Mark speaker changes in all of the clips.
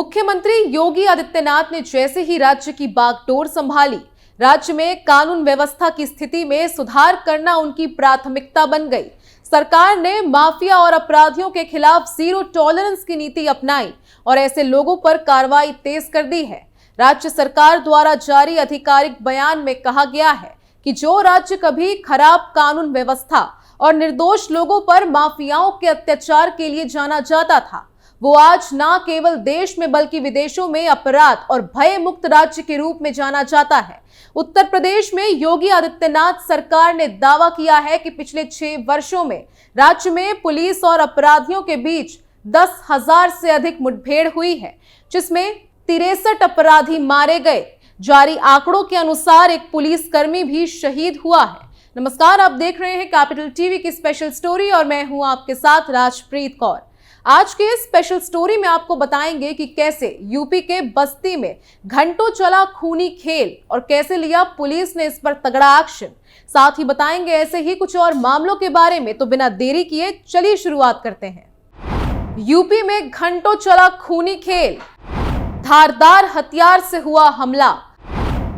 Speaker 1: मुख्यमंत्री योगी आदित्यनाथ ने जैसे ही राज्य की बागडोर संभाली, राज्य में कानून व्यवस्था की स्थिति में सुधार करना उनकी प्राथमिकता बन गई। सरकार ने माफिया और अपराधियों के खिलाफ जीरो टॉलरेंस की नीति अपनाई और ऐसे लोगों पर कार्रवाई तेज कर दी है। राज्य सरकार द्वारा जारी आधिकारिक बयान में कहा गया है कि जो राज्य कभी खराब कानून व्यवस्था और निर्दोष लोगों पर माफियाओं के अत्याचार के लिए जाना जाता था, वो आज न केवल देश में बल्कि विदेशों में अपराध और भय मुक्त राज्य के रूप में जाना जाता है। उत्तर प्रदेश में योगी आदित्यनाथ सरकार ने दावा किया है कि पिछले 6 वर्षों में राज्य में पुलिस और अपराधियों के बीच 10,000 से अधिक मुठभेड़ हुई है, जिसमें 63 अपराधी मारे गए। जारी आंकड़ों के अनुसार एक पुलिसकर्मी भी शहीद हुआ है। नमस्कार, आप देख रहे हैं कैपिटल टीवी की स्पेशल स्टोरी और मैं हूं आपके साथ राजप्रीत कौर। आज के इस स्पेशल स्टोरी में आपको बताएंगे कि कैसे यूपी के बस्ती में घंटों चला खूनी खेल और कैसे लिया पुलिस ने इस पर तगड़ा एक्शन। साथ ही बताएंगे ऐसे ही कुछ और मामलों के बारे में। तो बिना देरी किए चलिए शुरुआत करते हैं। यूपी में घंटों चला खूनी खेल, धारदार हथियार से हुआ हमला,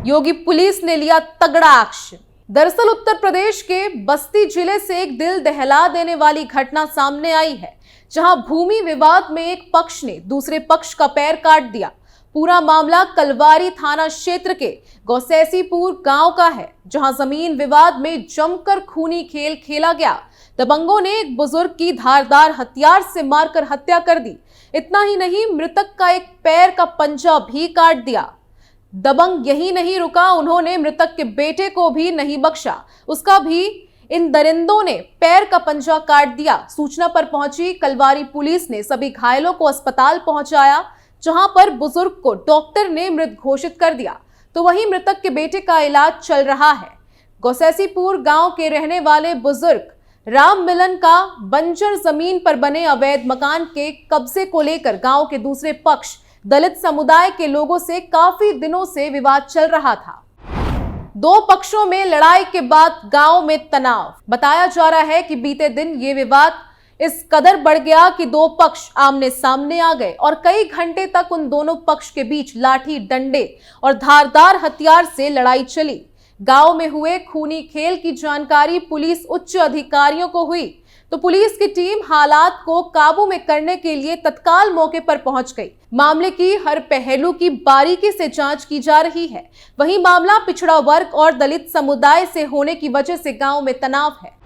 Speaker 1: योगी पुलिस ने लिया तगड़ा एक्शन। दरअसल उत्तर प्रदेश के बस्ती जिले से एक दिल दहला देने वाली घटना सामने आई है, जहां भूमि विवाद में एक पक्ष ने दूसरे पक्ष का पैर काट दिया। पूरा मामला कलवारी थाना क्षेत्र के गौसेसीपुर गांव का है, जहां जमीन विवाद में जमकर खूनी खेल खेला गया। दबंगों ने एक बुजुर्ग की धारदार हथियार से मारकर हत्या कर दी। इतना ही नहीं, मृतक का एक पैर का पंजा भी काट दिया। दबंग यही नहीं रुका, उन्होंने मृतक के बेटे को भी नहीं बख्शा, उसका भी इन दरिंदों ने पैर का पंजा काट दिया। सूचना पर पहुंची कलवारी पुलिस ने सभी घायलों को अस्पताल पहुंचाया, जहां पर बुजुर्ग को डॉक्टर ने मृत घोषित कर दिया, तो वहीं मृतक के बेटे का इलाज चल रहा है। गौसेसीपुर गांव के रहने वाले बुजुर्ग राम मिलन का बंजर जमीन पर बने अवैध मकान के कब्जे को लेकर गांव के दूसरे पक्ष दलित समुदाय के लोगों से काफी दिनों से विवाद चल रहा था। दो पक्षों में लड़ाई के बाद गांव में तनाव। बताया जा रहा है कि बीते दिन ये विवाद इस कदर बढ़ गया कि दो पक्ष आमने सामने आ गए और कई घंटे तक उन दोनों पक्ष के बीच लाठी, डंडे और धारदार हथियार से लड़ाई चली। गांव में हुए खूनी खेल की जानकारी पुलिस उच्च अधिकारियों को हुई, तो पुलिस की टीम हालात को काबू में करने के लिए तत्काल मौके पर पहुंच गई। मामले की हर पहलू की बारीकी से जांच की जा रही है। वहीं मामला पिछड़ा वर्ग और दलित समुदाय से होने की वजह से गांव में तनाव है।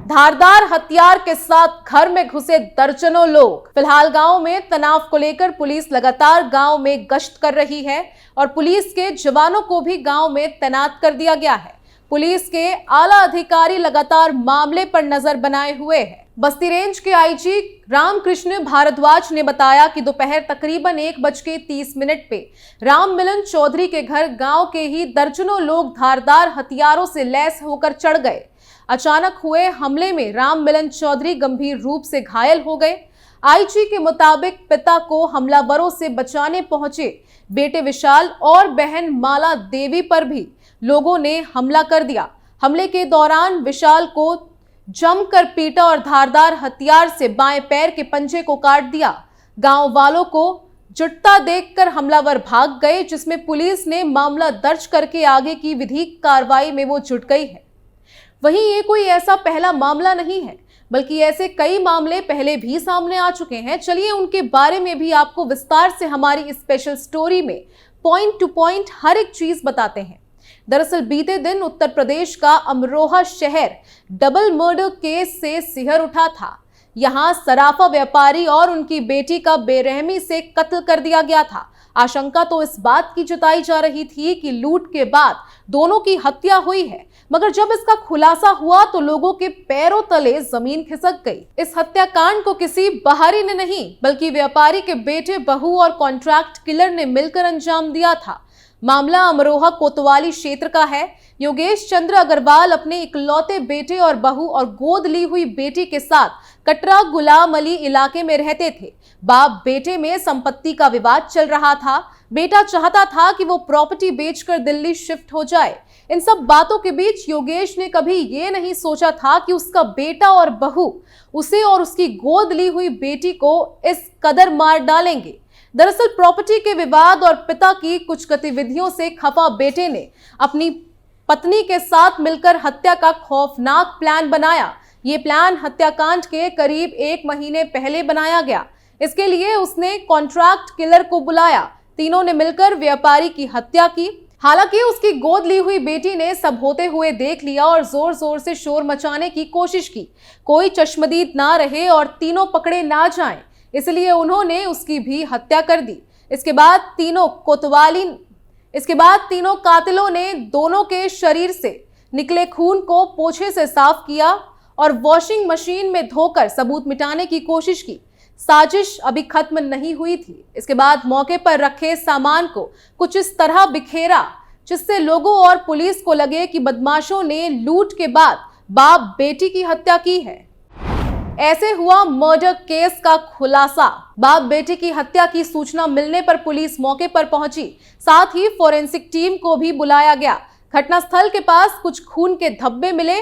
Speaker 1: धारदार हथियार के साथ घर में घुसे दर्जनों लोग। फिलहाल गांव में तनाव को लेकर पुलिस लगातार गांव में गश्त कर रही है और पुलिस के जवानों को भी गांव में तैनात कर दिया गया है। पुलिस के आला अधिकारी लगातार मामले पर नजर बनाए हुए हैं। बस्ती रेंज के आईजी रामकृष्ण भारद्वाज ने बताया कि दोपहर तकरीबन 1:30 पे राम मिलन चौधरी के घर गांव के ही दर्जनों लोग धारदार हथियारों से लैस होकर चढ़ गए। अचानक हुए हमले में राम मिलन चौधरी गंभीर रूप से घायल हो गए। आईजी के मुताबिक पिता को हमलावरों से बचाने पहुंचे बेटे विशाल और बहन माला देवी पर भी लोगों ने हमला कर दिया। हमले के दौरान विशाल को जमकर पीटा और धारदार हथियार से बाएं पैर के पंजे को काट दिया। गांव वालों को जुटता देखकर हमलावर भाग गए, जिसमें पुलिस ने मामला दर्ज करके आगे की विधिक कार्रवाई में वो जुट गई है। वहीं ये कोई ऐसा पहला मामला नहीं है, बल्कि ऐसे कई मामले पहले भी सामने आ चुके हैं। चलिए उनके बारे में भी आपको विस्तार से हमारी स्पेशल स्टोरी में पॉइंट टू पॉइंट हर एक चीज बताते हैं। दरअसल बीते दिन उत्तर प्रदेश का अमरोहा शहर डबल मर्डर केस से सिहर उठा था। यहां सराफा व्यापारी और उनकी बेटी का बेरहमी से कत्ल कर दिया गया था। आशंका तो इस बात की जताई जा रही थी कि लूट के बाद दोनों की हत्या हुई है, मगर जब इसका खुलासा हुआ तो लोगों के पैरों तले जमीन खिसक गई। इस हत्याकांड को किसी बाहरी ने नहीं, बल्कि व्यापारी के बेटे, बहू और कॉन्ट्रैक्ट किलर ने मिलकर अंजाम दिया था। मामला अमरोहा कोतवाली क्षेत्र का है। योगेश चंद्र अग्रवाल अपने इकलौते बेटे और बहू और गोद ली हुई बेटी के साथ कटरा गुलाम अली इलाके में रहते थे। बाप बेटे में संपत्ति का विवाद चल रहा था। बेटा चाहता था कि वो प्रॉपर्टी बेचकर दिल्ली शिफ्ट हो जाए। इन सब बातों के बीच योगेश ने कभी ये नहीं सोचा था कि उसका बेटा और बहू उसे और उसकी गोद ली हुई बेटी को इस कदर मार डालेंगे। दरअसल प्रॉपर्टी के विवाद और पिता की कुछ गतिविधियों से खफा बेटे ने अपनी पत्नी के साथ मिलकर हत्या का खौफनाक प्लान बनाया। ये प्लान हत्याकांड के करीब 1 महीने पहले बनाया गया। इसके लिए उसने कॉन्ट्रैक्ट किलर को बुलाया। तीनों ने मिलकर व्यापारी की हत्या की। हालांकि उसकी गोद ली हुई बेटी ने सब होते हुए देख लिया और जोर जोर से शोर मचाने की कोशिश की। कोई चश्मदीद ना रहे और तीनों पकड़े ना जाएं, इसलिए उन्होंने उसकी भी हत्या कर दी। इसके बाद तीनों कातिलों ने दोनों के शरीर से निकले खून को पोछे से साफ किया और वॉशिंग मशीन में धोकर सबूत मिटाने की कोशिश की। साजिश अभी खत्म नहीं हुई थी। इसके बाद मौके पर रखे सामान को कुछ इस तरह बिखेरा जिससे लोगों और पुलिस को लगे कि बदमाशों ने लूट के बाद बाप बेटी की हत्या की है। ऐसे हुआ मर्डर केस का खुलासा। बाप बेटी की हत्या की सूचना मिलने पर पुलिस मौके पर पहुंची, साथ ही फोरेंसिक टीम को भी बुलाया गया। घटनास्थल के पास कुछ खून के धब्बे मिले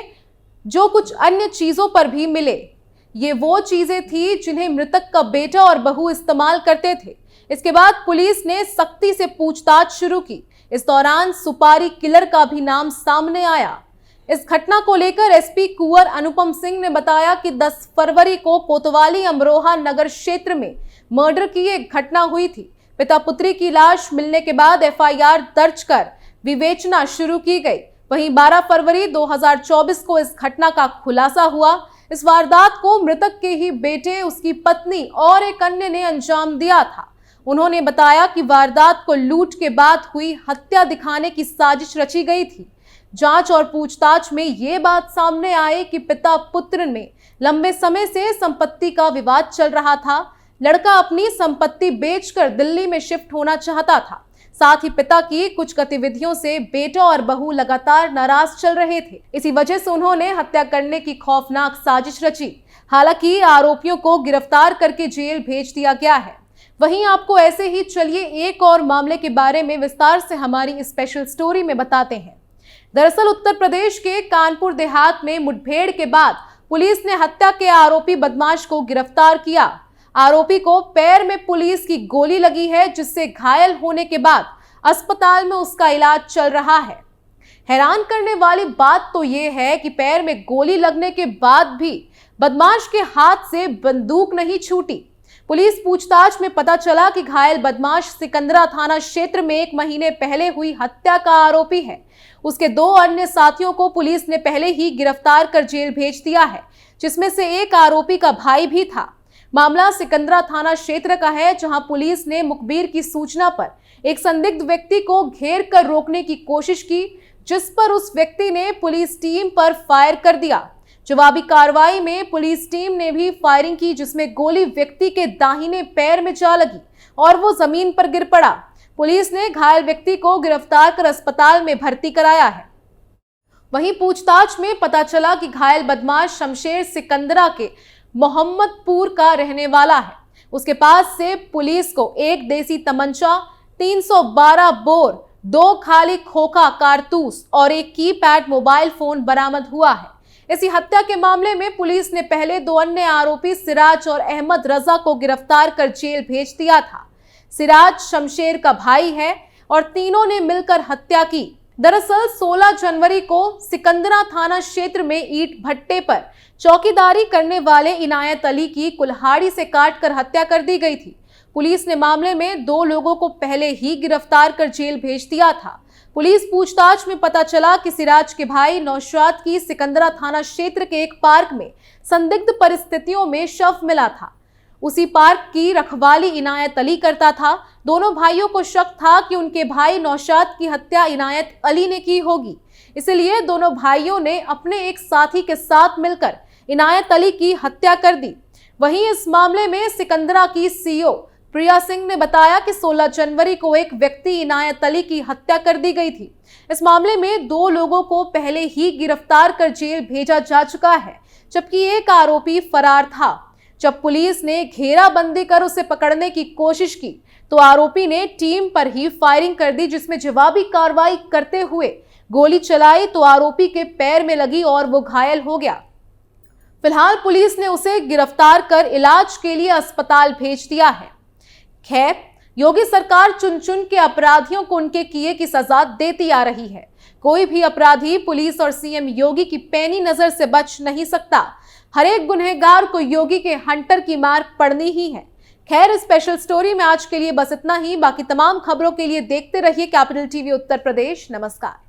Speaker 1: जो कुछ अन्य चीजों पर भी मिले। ये वो चीजें थी जिन्हें मृतक का बेटा और बहू इस्तेमाल करते थे। इसके बाद पुलिस ने सख्ती से पूछताछ शुरू की। इस दौरान सुपारी किलर का भी नाम सामने आया। इस घटना को लेकर एसपी कुंवर अनुपम सिंह ने बताया कि 10 फरवरी को कोतवाली अमरोहा नगर क्षेत्र में मर्डर की एक घटना हुई थी। पिता पुत्री की लाश मिलने के बाद एफआईआर दर्ज कर विवेचना शुरू की गई। वहीं 12 फरवरी 2024 को इस घटना का खुलासा हुआ। इस वारदात को मृतक के ही बेटे, उसकी पत्नी और एक अन्य ने अंजाम दिया था। उन्होंने बताया कि वारदात को लूट के बाद हुई हत्या दिखाने की साजिश रची गई थी। जांच और पूछताछ में ये बात सामने आई कि पिता पुत्र में लंबे समय से संपत्ति का विवाद चल रहा था। लड़का अपनी संपत्ति बेचकर दिल्ली में शिफ्ट होना चाहता था। साथ ही पिता की कुछ गतिविधियों से बेटा और बहू लगातार नाराज चल रहे थे। इसी वजह से उन्होंने हत्या करने की खौफनाक साजिश रची। हालांकि आरोपियों को गिरफ्तार करके जेल भेज दिया गया है। वहीं आपको ऐसे ही चलिए एक और मामले के बारे में विस्तार से हमारी स्पेशल स्टोरी में बताते हैं। दरअसल उत्तर प्रदेश के कानपुर देहात में मुठभेड़ के बाद पुलिस ने हत्या के आरोपी बदमाश को गिरफ्तार किया। आरोपी को पैर में पुलिस की गोली लगी है, जिससे घायल होने के बाद अस्पताल में उसका इलाज चल रहा है। हैरान करने वाली बात तो यह है कि पैर में गोली लगने के बाद भी बदमाश के हाथ से बंदूक नहीं छूटी। पुलिस पूछताछ में पता चला कि घायल बदमाश सिकंदरा थाना क्षेत्र में 1 महीने पहले हुई हत्या का आरोपी है। उसके 2 अन्य साथियों को पुलिस ने पहले ही गिरफ्तार कर जेल भेज दिया है, जिसमें से एक आरोपी का भाई भी था। मामला सिकंदरा थाना क्षेत्र का है, जहां पुलिस ने मुखबिर की सूचना पर एक संदिग्ध व्यक्ति को घेर कर रोकने की कोशिश की, जिस पर उस व्यक्ति ने पुलिस टीम पर फायर कर दिया। जवाबी कार्रवाई में पुलिस टीम ने भी फायरिंग की, जिसमें गोली व्यक्ति के दाहिने पैर में जा लगी और वो जमीन पर गिर पड़ा। पुलिस ने घायल व्यक्ति को गिरफ्तार कर अस्पताल में भर्ती कराया है। वहीं पूछताछ में पता चला कि घायल बदमाश शमशेर सिकंदरा के मोहम्मदपुर का रहने वाला है। उसके पास से पुलिस को 1 देसी तमंचा, 312 बोर, 2 खाली खोखा कारतूस और एक कीपैड मोबाइल फोन बरामद हुआ है। इसी हत्या के मामले में पुलिस ने पहले 2 अन्य आरोपी सिराज और अहमद रजा को गिरफ्तार कर जेल भेज दिया था। सिराज शमशेर का भाई है और तीनों ने मिलकर हत्या की। दरअसल 16 जनवरी को सिकंदरा थाना क्षेत्र में ईंट भट्टे पर चौकीदारी करने वाले इनायत अली की कुल्हाड़ी से काटकर हत्या कर दी गई थी। पुलिस ने मामले में 2 लोगों को पहले ही गिरफ्तार कर जेल भेज दिया था। पुलिस पूछताछ में पता चला कि सिराज के भाई नौशाद की सिकंदरा थाना क्षेत्र के एक पार्क में संदिग्ध परिस्थितियों में शव मिला था। उसी पार्क की रखवाली इनायत अली करता था। दोनों भाइयों को शक था कि उनके भाई नौशाद की हत्या इनायत अली ने की होगी, इसलिए दोनों भाइयों ने अपने एक साथी के साथ मिलकर इनायत अली की हत्या कर दी। वहीं इस मामले में सिकंदरा की सीओ प्रिया सिंह ने बताया कि 16 जनवरी को एक व्यक्ति इनायत अली की हत्या कर दी गई थी। इस मामले में 2 लोगों को पहले ही गिरफ्तार कर जेल भेजा जा चुका है, जबकि एक आरोपी फरार था। जब पुलिस ने घेराबंदी कर उसे पकड़ने की कोशिश की तो आरोपी ने टीम पर ही फायरिंग कर दी, जिसमें जवाबी कार्रवाई करते हुए गोली चलाई तो आरोपी के पैर में लगी और वो घायल हो गया। फिलहाल पुलिस ने उसे गिरफ्तार कर इलाज के लिए अस्पताल भेज दिया है। खैर, योगी सरकार चुन चुन के अपराधियों को उनके किए की सजा देती आ रही है। कोई भी अपराधी पुलिस और सीएम योगी की पैनी नजर से बच नहीं सकता। हर एक गुनहगार को योगी के हंटर की मार पड़नी ही है। खैर, स्पेशल स्टोरी में आज के लिए बस इतना ही। बाकी तमाम खबरों के लिए देखते रहिए कैपिटल टीवी उत्तर प्रदेश। नमस्कार।